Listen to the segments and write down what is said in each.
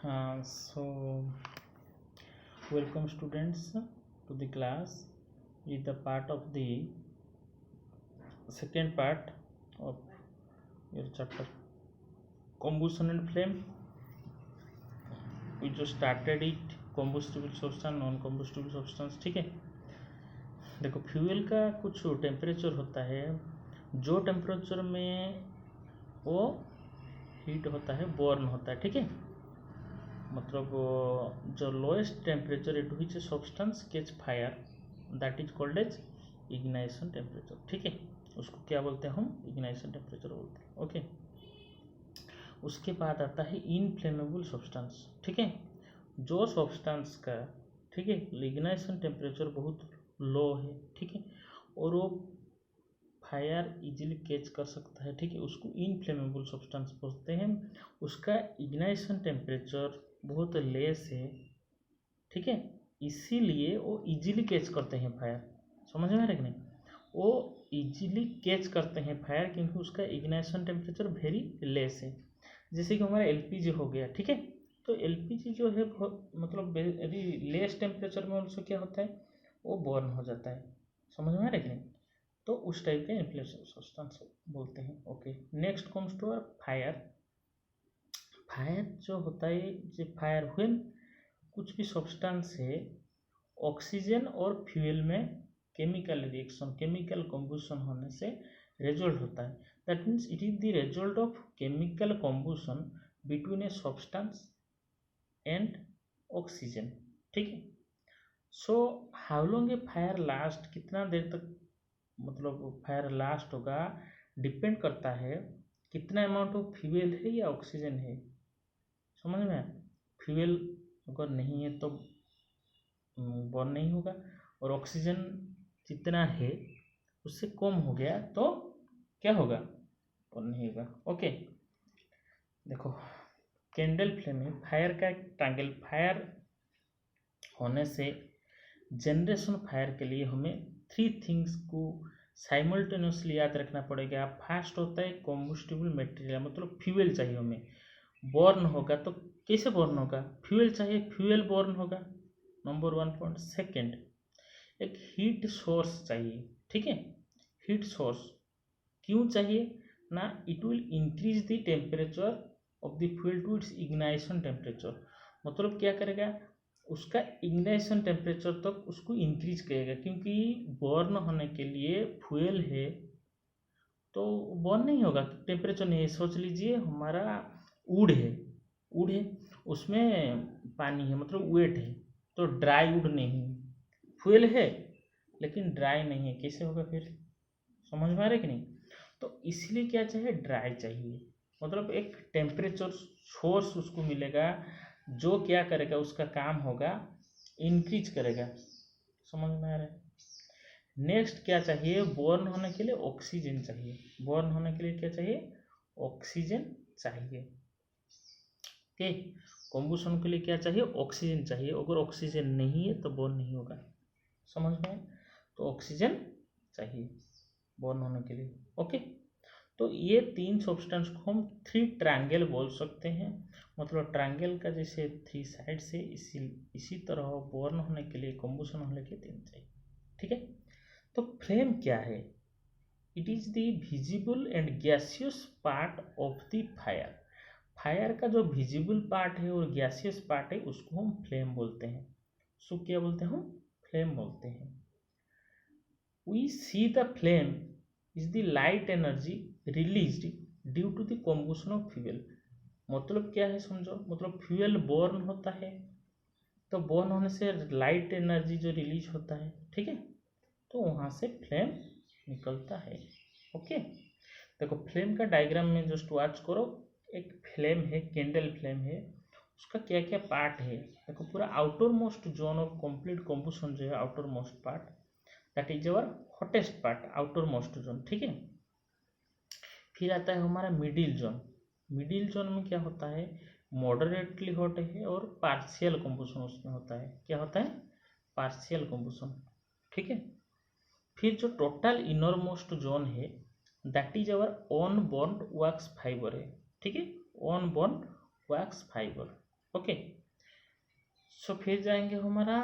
So welcome students to the class with the part of the second part of your chapter combustion and flame. We just started it combustible substance non combustible substance. ठीक है, देखो fuel का कुछ temperature होता है जो temperature में वो हीट होता है बर्न होता है. ठीक है, मतलब जो lowest temperature at which substance catch fire that is called as ignition temperature. ठीक है, उसको क्या बोलते हैं हम? इग्नाइशन टेम्परेचर बोलते हैं. ओके, उसके बाद आता है इनफ्लेमेबल सब्सटेंस. ठीक है, जो सब्सटेंस का ठीक है इग्नाइशन टेम्परेचर बहुत लो है. ठीक है, और वो फायर इजीली कैच कर सकता है. ठीक है, उसको इनफ्लेमेबल सब्सटेंस बोलते हैं. उसका इग्नाइशन टेम्परेचर बहुत लेस है. ठीक है, इसीलिए वो इजीली कैच करते हैं फायर. समझ में आ रहा है कि नहीं? वो इजीली कैच करते हैं फायर क्योंकि उसका इग्नाइशन टेम्परेचर वेरी लेस है. जैसे कि हमारा एलपीजी हो गया. ठीक है, तो एलपीजी जो है मतलब वेरी लेस टेम्परेचर में उससे क्या होता है वो बर्न हो जाता है. समझ में आ रहा है कि नहीं? तो उस टाइप के इन्फ्लेमेबल सब्सटेंस बोलते हैं. Okay, next comes to our fire. Fire जो होता है जो फायर हुए कुछ भी सब्सटेंस है ऑक्सीजन और फ्यूल में केमिकल रिएक्शन केमिकल कम्बुशन होने से रिजल्ट होता है. That means it is the result of chemical combustion between a substance and oxygen. ठीक है, so how long a fire last, कितना देर तक मतलब फायर लास्ट होगा डिपेंड करता है कितना अमाउंट ऑफ फ्यूल है या ऑक्सीजन है. समझ में? फ्यूल अगर नहीं है तो बर्न नहीं होगा और ऑक्सीजन जितना है उससे कम हो गया तो क्या होगा? बर्न नहीं होगा. ओके, देखो कैंडल फ्लेम है फायर का एक ट्रायंगल. फायर होने से जनरेशन फायर के लिए हमें 3 थिंग्स को साइमल्टेनियसली याद रखना पड़ेगा. फर्स्ट होता है कॉम्बस्टिबल मटेरियल, मतलब फ्यूल चाहिए हमें. बर्न होगा तो कैसे बर्न होगा? फ्यूल चाहिए, फ्यूल बर्न होगा. Number 1 point. सेकेंड, एक हीट सोर्स चाहिए. ठीक है, हीट सोर्स क्यों चाहिए ना? It will increase the temperature of the fuel to its ignition temperature. मतलब क्या करेगा? उसका इग्नाइशन टेम्परेचर तक उसको इंक्रीज करेगा क्योंकि बर्न होने के लिए फ्यूल है तो बर्न नहीं होगा, टेम्परेचर नहीं है. सोच लीजिए हमारा वुड है उसमें पानी है मतलब वेट है तो ड्राई वुड नहीं, फ्यूल है लेकिन ड्राई नहीं है, कैसे होगा फिर? समझ में आ रहा है कि नहीं? तो इसलिए क्या चाहिए? ड्राई चाहिए. मतलब एक टेम्परेचर सोर्स उसको मिलेगा जो क्या करेगा, उसका काम होगा इंक्रीज करेगा. समझ में आ रहा है? नेक्स्ट क्या चाहिए? बर्न होने के लिए ऑक्सीजन चाहिए. बर्न होने के लिए क्या चाहिए? ऑक्सीजन चाहिए. ओके, कॉम्बुशन के लिए क्या चाहिए? ऑक्सीजन चाहिए. अगर ऑक्सीजन नहीं है तो बर्न नहीं होगा. समझ में आया? तो ऑक्सीजन चाहिए बर्न होने के लिए. ओके, तो ये 3 सब्सटेंस को हम 3 ट्रायंगल बोल सकते हैं. मतलब ट्रायंगल का जैसे 3 साइड से इसी तरह बर्न होने के लिए कॉम्बुशन होने के लिए 3 चाहिए. ठीक है, तो फ्लेम क्या है? It is the visible and gaseous part of the fire. Fire का जो विजिबल पार्ट है और गैसियस पार्ट है उसको हम फ्लेम बोलते हैं. उसको क्या बोलते हैं? हम फ्लेम बोलते हैं. We see the flame is the light energy released due to the combustion of fuel. मतलब क्या है समझो, मतलब फ्यूल बर्न होता है तो बर्न होने से लाइट एनर्जी जो रिलीज होता है, ठीक है, तो वहाँ से फ्लेम निकलता है. ओके, देखो फ्लेम का डायग्राम में जस्ट वॉच करो. एक फ्लेम है, कैंडल फ्लेम है, उसका क्या क्या पार्ट है. देखो पूरा outermost zone of complete combustion जो है outermost part that is our hottest part, outermost zone. ठीक है, फिर आता है हमारा मिडिल जोन. मिडिल जोन में क्या होता है? मॉडरेटली हॉट है और पार्शियल कॉम्बुशन उसमें होता है. क्या होता है? Partial combustion. ठीक है, फिर जो टोटल इनर मोस्ट जोन है that is our unburnt wax vapour है. ठीक है, unburnt wax vapour. Okay. So फिर जाएंगे हमारा,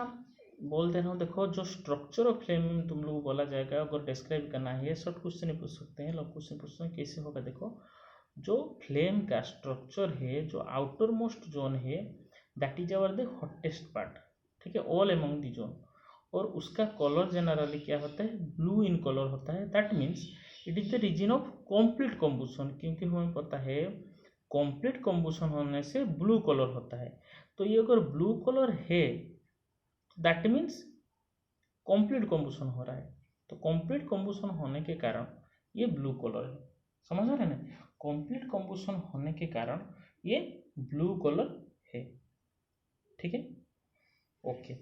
बोल दे रहा हूँ, देखो जो स्ट्रक्चर ऑफ फ्लेम तुम लोग बोला जाएगा, अगर डिस्क्राइब करना है, शॉर्ट क्वेश्चन ही पूछ सकते हैं, लॉन्ग क्वेश्चन पूछ सकते हैं, कैसे होगा देखो। जो फ्लेम का स्ट्रक्चर है, जो आउटर मोस्ट जोन है, that is our the hottest part, ठीक है, ऑल एमंग द जोन, और उसका कलर जनरली क्या होता है, ब्लू इन कलर होता है। That means it is the region of complete combustion, क्योंकि हमें पता है कंप्लीट कम्बुशन होने से ब्लू कलर होता है। तो ये अगर ब्लू कलर है दैट मीन्स कंप्लीट कम्बुशन हो रहा है। तो कंप्लीट कम्बुशन होने के कारण ये ब्लू कलर है, समझ रहे हैं ना, कंप्लीट कम्बुशन होने के कारण ये ब्लू कलर है, ठीक है। ओके,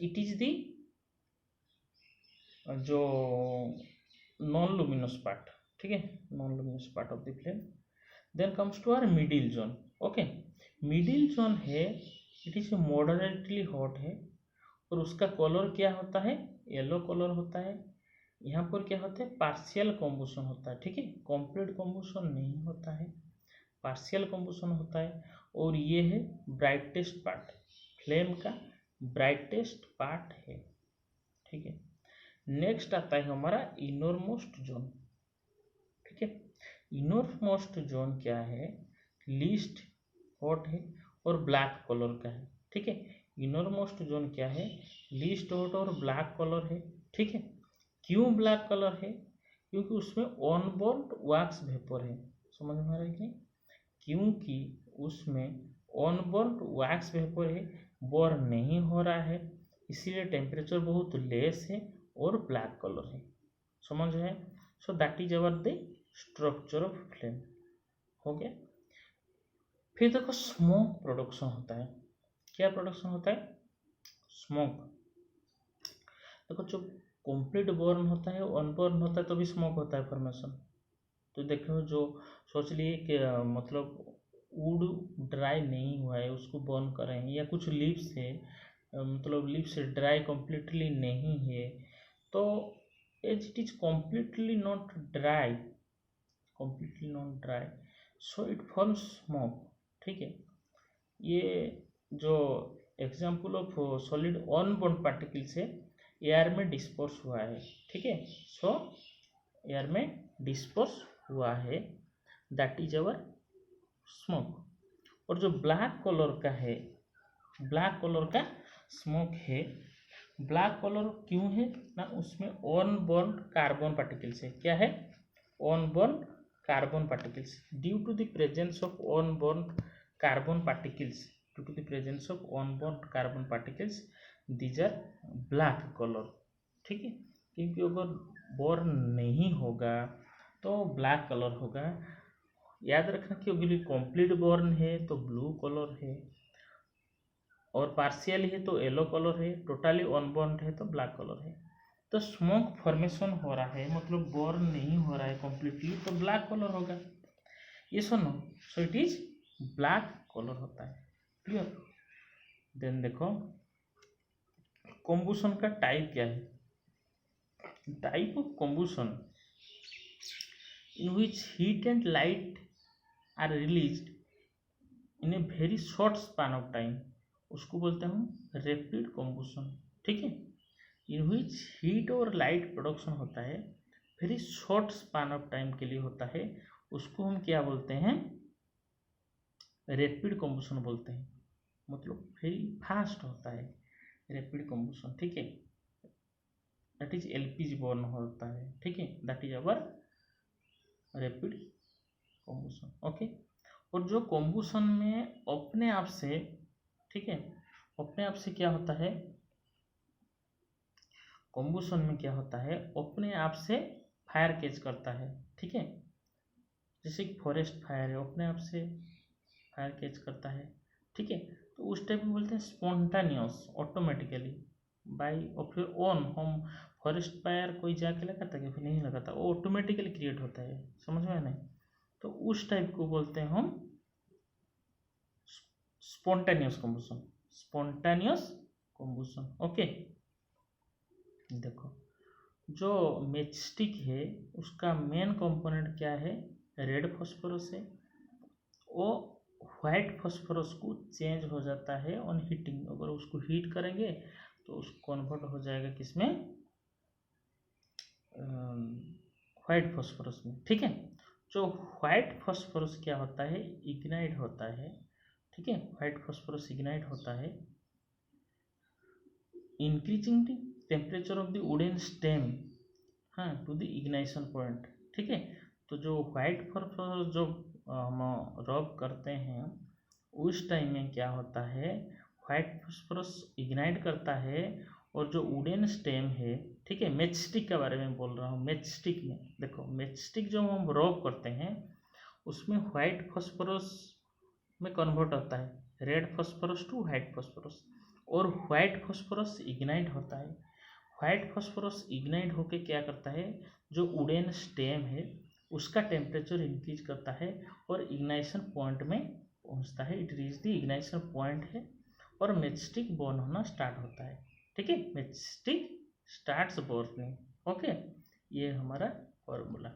इट इज दी जो नॉन लुमिनस पार्ट, ठीक है, non luminous part of the flame. Then comes to our middle zone. Okay, middle zone है, इट इज मॉडरेटली हॉट है, और उसका कलर क्या होता है, येलो कलर होता है। यहाँ पर क्या होता है, पार्शियल कम्बुशन होता है, ठीक है, कंप्लीट कम्बुशन नहीं होता है, पार्शियल कम्बुशन होता है। और ये है ब्राइटेस्ट पार्ट, फ्लेम का ब्राइटेस्ट पार्ट है, ठीक है। नेक्स्ट आता है हमारा इनर मोस्ट जोन, ठीक है। इनर मोस्ट जोन क्या है, लीस्ट हॉट है और ब्लैक कलर का है, ठीक है। इनर मोस्ट जोन क्या है, लीस्ट हॉट और ब्लैक कलर है, ठीक है। क्यों ब्लैक कलर है, क्योंकि उसमें ऑनबोर्न वैक्स वेपर है, समझ में आ रहा है कि, क्योंकि उसमें ऑनबोर्न वैक्स वेपर है, बर्न नहीं हो रहा है, इसीलिए टेम्परेचर बहुत लेस है और ब्लैक कलर है, समझ है। So that is our the structure of flame, हो गया। फिर देखो स्मोक प्रोडक्शन होता है, क्या प्रोडक्शन होता है, स्मोक। देखो जो कंप्लीट बर्न होता है, अनबर्न होता है, तो भी स्मोक होता है फॉर्मेशन। तो देखो जो सोच लिए कि मतलब वुड ड्राई नहीं हुआ है, उसको बर्न कर रहे हैं, या कुछ लीव्स है, मतलब लीव्स ड्राई कम्प्लीटली नहीं है, तो as it is completely not dry, completely not dry, so it forms smoke, ठीक है। ये जो example of solid unburnt particles है, एयर में डिस्पर्स हुआ है, ठीक है। सो एयर में डिस्पर्स हुआ है, दैट इज अवर स्मोक। और जो ब्लैक कलर का है, ब्लैक कलर का स्मोक है, ब्लैक कलर क्यों है ना, उसमें ऑनबर्न कार्बन पार्टिकल्स है, क्या है, unburnt carbon particles, due to the presence of unburnt carbon particles, due to the presence of unburnt carbon particles, these are black colour, ठीक है। क्योंकि अगर बर्न नहीं होगा तो ब्लैक कलर होगा। याद रखना कि अगर कंप्लीट बर्न है तो ब्लू कलर है, और पार्शियल है तो येलो कलर है, टोटली अनबर्न है तो ब्लैक कलर है। तो स्मोक फॉर्मेशन हो रहा है, मतलब बर्न नहीं हो रहा है कंप्लीटली, तो ब्लैक कलर होगा, ये सुनो। So it is black colour होता है, क्लियर। देन देखो कम्बुशन का टाइप क्या है, type of combustion in which heat and light are released in a very short span of time, उसको बोलते हैं हम रैपिड कम्बुशन, ठीक है। इन विच हीट और लाइट प्रोडक्शन होता है, very short span of time के लिए होता है, उसको हम क्या बोलते हैं, रैपिड कम्बुशन बोलते हैं, मतलब वेरी फास्ट होता है रैपिड कम्बुशन, ठीक है। दैट इज एलपीजी बर्न होता है, ठीक है, that is our rapid combustion, okay. और जो कम्बुशन में अपने आप से, ठीक है, अपने आप से क्या होता है, कम्बुशन में क्या होता है, अपने आप से फायर कैच करता है, ठीक है। जैसे कि फॉरेस्ट फायर है, अपने आप से फायर कैच करता है, ठीक है। तो उस टाइप में बोलते हैं spontaneous, automatically by of your own. हम फॉरेस्ट फायर कोई जाके लगाता है, फिर नहीं लगाता, वो ऑटोमेटिकली क्रिएट होता है, समझ में नहीं। तो उस टाइप को बोलते हैं हम स्पॉन्टानियस कम्बुशन, स्पॉन्टानियस कम्बुशन, ओके। देखो जो मैचस्टिक है उसका मेन कंपोनेंट क्या है, रेड फॉस्फोरस है, वो व्हाइट फॉस्फोरस को चेंज हो जाता है ऑन हीटिंग। अगर उसको हीट करेंगे तो उसको कन्वर्ट हो जाएगा किसमें, व्हाइट फॉस्फोरस में। ठीक है, जो व्हाइट फॉस्फोरस क्या होता है, इग्नाइट होता है। ठीक है, व्हाइट फॉस्फोरस इग्नाइट होता है increasing the temperature of the wooden stem, हाँ, टू द इग्नाइशन पॉइंट। ठीक है, तो जो व्हाइट फॉस्फोरस जो हम रब करते हैं उस टाइम में क्या होता है, व्हाइट फॉस्फोरस इग्नाइट करता है और जो वुडन स्टेम है, ठीक है, मैच स्टिक के बारे में बोल रहा हूँ। मैच स्टिक में देखो, मैच स्टिक जो हम रब करते हैं उसमें व्हाइट फॉस्फोरस में कन्वर्ट होता है, red phosphorus to white phosphorus, और व्हाइट फॉस्फोरस इग्नाइट होता है। व्हाइट फॉस्फोरस इग्नाइट होके क्या करता है, जो वुडन स्टेम है उसका टेम्परेचर इंक्रीज करता है और इग्नाइशन पॉइंट में पहुंचता है। इट रीच द इग्नाइशन पॉइंट है और मैचस्टिक बर्न होना स्टार्ट होता है। ठीक है, मैचस्टिक स्टार्ट्स बर्निंग। ओके, ये हमारा फॉर्मूला।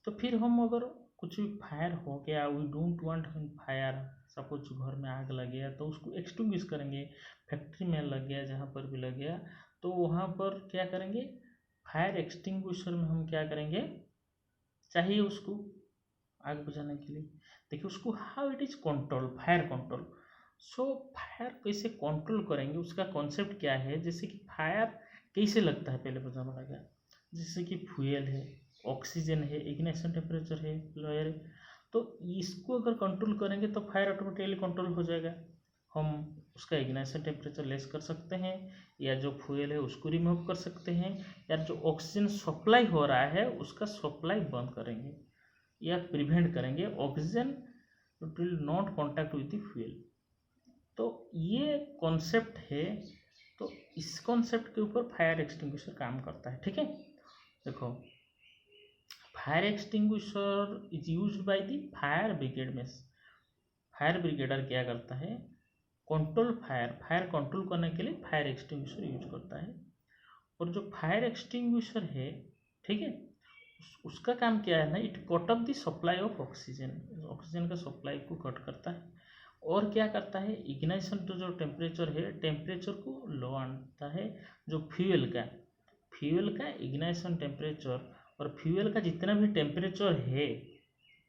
तो फिर हम अगर कुछ भी फायर हो गया, we don't want fire, suppose घर में आग लग गया तो उसको एक्सटिंग्विश करेंगे। फैक्ट्री में लग गया, जहाँ पर भी लग गया तो वहाँ पर क्या करेंगे, फायर एक्सटिंग्विशर में हम क्या करेंगे, चाहिए उसको आग बुझाने के लिए। देखिए उसको how it is control, fire control. So fire कैसे कंट्रोल करेंगे, उसका कॉन्सेप्ट क्या है। जैसे कि फायर कैसे लगता है पहले बताना पड़ेगा। जैसे कि फ्यूल है, ऑक्सीजन है, इग्निशन टेम्परेचर है, लोअर है, तो इसको अगर कंट्रोल करेंगे तो फायर ऑटोमेटिकली कंट्रोल हो जाएगा। हम उसका इग्निशन टेम्परेचर लेस कर सकते हैं, या जो फ्यूल है उसको रिमूव कर सकते हैं, या जो ऑक्सीजन सप्लाई हो रहा है उसका सप्लाई बंद करेंगे या प्रिवेंट करेंगे। Oxygen will not contact with the fuel. तो ये कॉन्सेप्ट है, तो इस कॉन्सेप्ट के ऊपर फायर एक्सटिंग्विशर काम करता है। ठीक है, देखो fire extinguisher is used by the fire brigade में। फायर ब्रिगेडर क्या करता है, कंट्रोल फायर कंट्रोल करने के लिए फायर एक्सटिंग्विशर यूज करता है। और जो फायर एक्सटिंग्विशर है, ठीक है, उसका काम क्या है ना, it cut off the supply of oxygen, oxygen का सप्लाई को कट करता है। और क्या करता है, इग्नाइशन तो जो टेम्परेचर है, टेम्परेचर को लो आनता है। जो फ्यूल का इग्नाइशन टेम्परेचर और फ्यूल का जितना भी टेम्परेचर है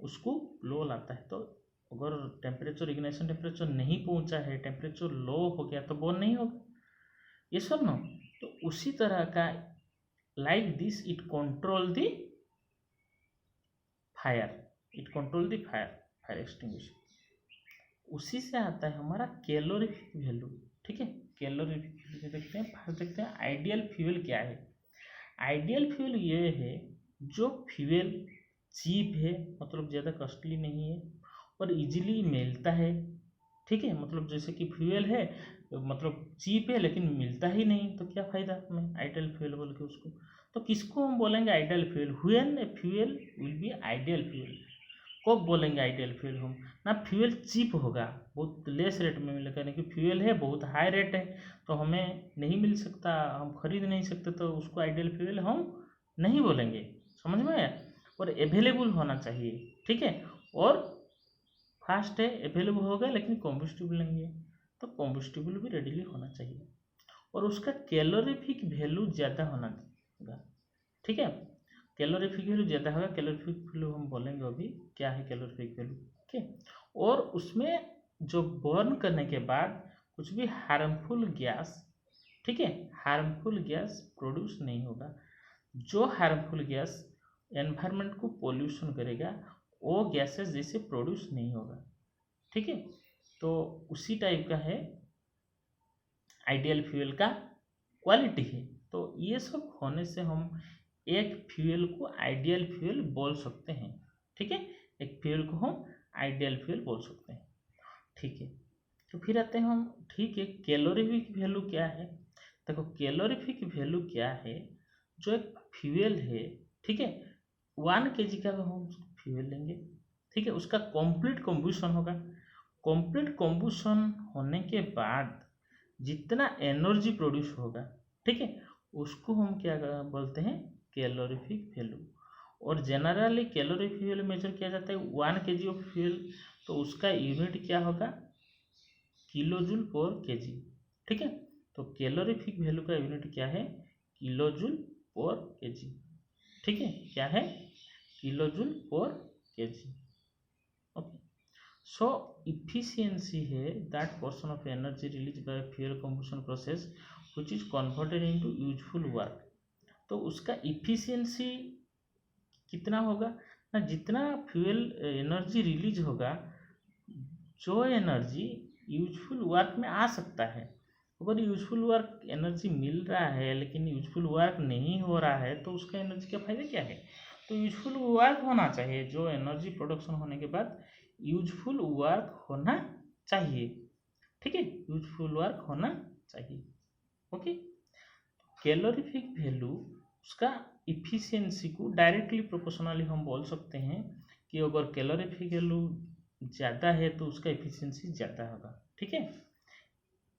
उसको लो लाता है। तो अगर टेम्परेचर इग्नाइशन टेम्परेचर नहीं पहुंचा है, टेम्परेचर लो हो गया तो बर्न नहीं होगा, ये सब ना। तो उसी तरह का like this it control the fire, it control the fire extinguisher. उसी से आता है हमारा कैलोरीफिक वैल्यू। ठीक है, कैलोरीफिक वैल्यू देखते हैं। फर्स्ट देखते हैं आइडियल फ्यूल क्या है। आइडियल फ्यूल ये है जो फ्यूल चीप है, मतलब ज़्यादा कॉस्टली नहीं है और इजीली मिलता है। ठीक है, मतलब जैसे कि फ्यूल है, मतलब चीप है लेकिन मिलता ही नहीं, तो क्या फ़ायदा हमें आइडियल फ्यूल बोल के उसको। तो किसको हम बोलेंगे ideal fuel, when a fuel will be ideal fuel. कब बोलेंगे आइडियल फ्यूल हम, ना फ्यूल चीप होगा, बहुत लेस रेट में मिलेगा, नहीं कि फ्यूल है बहुत हाई रेट है तो हमें नहीं मिल सकता, हम खरीद नहीं सकते, तो उसको आइडियल फ्यूल हम नहीं बोलेंगे। समझ में आया। और अवेलेबल होना चाहिए। ठीक है, और फास्ट है, अवेलेबल होगा लेकिन कॉम्बस्टिबल नहीं है, तो कॉम्बस्टिबल भी रेडीली होना चाहिए। और उसका कैलोरीफिक वैल्यू ज़्यादा होना चाहिए। ठीक है, कैलोरीफिक वैल्यू ज़्यादा होगा। कैलोरीफिक वैल्यू हम बोलेंगे अभी क्या है कैलोरीफिक वैल्यू। ओके, और उसमें जो बर्न करने के बाद कुछ भी हार्मफुल गैस, ठीक है, हार्मफुल गैस प्रोड्यूस नहीं होगा। जो हार्मफुल गैस एनवायरनमेंट को पोल्यूशन करेगा वो गैसेस जैसे प्रोड्यूस नहीं होगा। ठीक है, तो उसी टाइप का है आइडियल फ्यूल का क्वालिटी है। तो ये सब होने से हम एक फ्यूल को आइडियल फ्यूल बोल सकते हैं। ठीक है, एक फ्यूल को हम आइडियल फ्यूल बोल सकते हैं। ठीक है, तो फिर आते हैं हम, ठीक है, कैलोरीफिक वैल्यू क्या है। देखो कैलोरीफिक वैल्यू क्या है, जो एक फ्यूल है, ठीक है, 1 kg का हम फ्यूल लेंगे, ठीक है, उसका कंप्लीट कम्बुशन होगा। कंप्लीट कम्बुशन होने के बाद जितना एनर्जी प्रोड्यूस होगा, ठीक है, उसको हम क्या बोलते हैं, कैलोरीफिक वैल्यू। और जनरली कैलोरीफिक वैल्यू मेजर किया जाता है 1 kg ऑफ फ्यूल तो उसका यूनिट क्या होगा, किलो जूल पर केजी। ठीक है, तो कैलोरीफिक वैल्यू का यूनिट क्या है, किलो जूल पर केजी। ठीक है, क्या है, kilojoule per KG. Okay, so efficiency है that portion of energy release by fuel combustion process which is converted into useful work. तो उसका इफिशियंसी कितना होगा ना, जितना फ्यूल एनर्जी रिलीज होगा, जो एनर्जी यूजफुल वर्क में आ सकता है। अगर यूजफुल वर्क एनर्जी मिल रहा है लेकिन यूजफुल वर्क नहीं हो रहा है तो उसका एनर्जी का फायदा क्या है। तो यूजफुल वर्क होना चाहिए, जो एनर्जी प्रोडक्शन होने के बाद यूजफुल वर्क होना चाहिए। ठीक है, यूजफुल वर्क होना चाहिए। ओके, कैलोरीफिक वैल्यू उसका इफिशियंसी को डायरेक्टली प्रोपोर्शनली हम बोल सकते हैं कि अगर कैलोरीफिक वैल्यू ज़्यादा है तो उसका इफिशियंसी ज़्यादा होगा। ठीक है,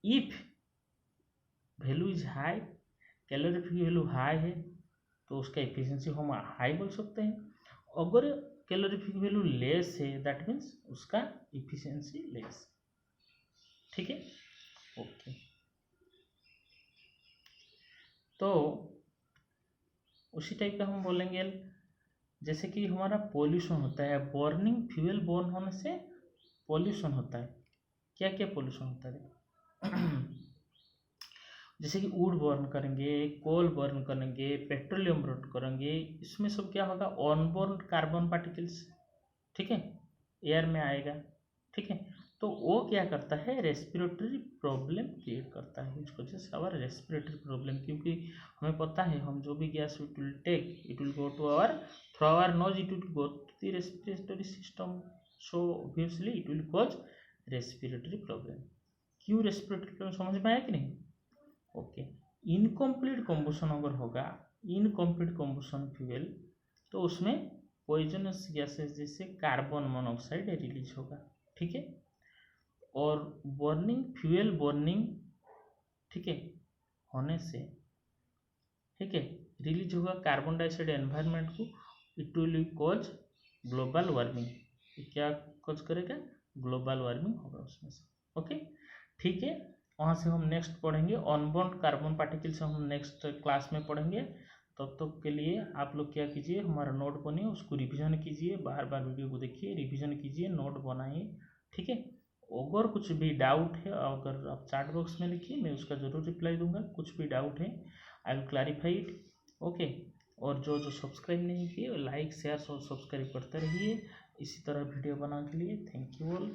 if value is high, calorific value high है तो उसका इफिशियंसी हम हाई बोल सकते हैं। अगर कैलोरीफिक वैल्यू लेस है दैट मीन्स उसका इफिशियंसी लेस। ठीक है, ओके, तो उसी टाइप का हम बोलेंगे जैसे कि हमारा पॉल्यूशन होता है, बर्निंग फ्यूल बर्न होने से पॉल्यूशन होता है। क्या क्या पॉल्यूशन होता है जैसे कि वुड बर्न करेंगे, कोल बर्न करेंगे, पेट्रोलियम बर्न करेंगे, इसमें सब क्या होगा, ऑनबोर्न कार्बन पार्टिकल्स। ठीक है, एयर में आएगा। ठीक है, तो वो क्या करता है, रेस्पिरेटरी प्रॉब्लम क्रिएट करता है, इसको जैसे आवर रेस्पिरेटरी प्रॉब्लम, क्योंकि हमें पता है हम जो भी gas it will take it will go to our through our nose, it will go to the respiratory system, so obviously it will cause respiratory problem. क्यों रेस्पिरेटरी प्रॉब्लम, समझ में आया कि नहीं। ओके, इनकम्प्लीट कम्बशन अगर होगा, incomplete combustion fuel, तो उसमें पॉइजनस गैसेस जैसे कार्बन मोनोऑक्साइड रिलीज होगा। ठीक है, और बर्निंग फ्यूल बर्निंग, ठीक है, होने से, ठीक है, रिलीज होगा कार्बन डाइऑक्साइड एनवायरनमेंट को, it will cause global warming. क्या कॉज करेगा, ग्लोबल वार्मिंग होगा उसमें से। ओके, ठीक है, वहाँ से हम नेक्स्ट पढ़ेंगे ऑनबोर्न कार्बन पार्टिकल से हम नेक्स्ट क्लास में पढ़ेंगे। तब तक के लिए आप लोग क्या कीजिए, हमारा नोट बनिए, उसको रिवीजन कीजिए, बार बार वीडियो को देखिए, रिवीजन कीजिए, नोट बनाइए। ठीक है, अगर कुछ भी डाउट है अगर आप चैट बॉक्स में लिखिए, मैं उसका ज़रूर रिप्लाई दूंगा। कुछ भी डाउट है I will clarify it. Okay, और जो जो सब्सक्राइब नहीं किए लाइक शेयर और सब्सक्राइब करते रहिए इसी तरह वीडियो बनाने के लिए। Thank you all.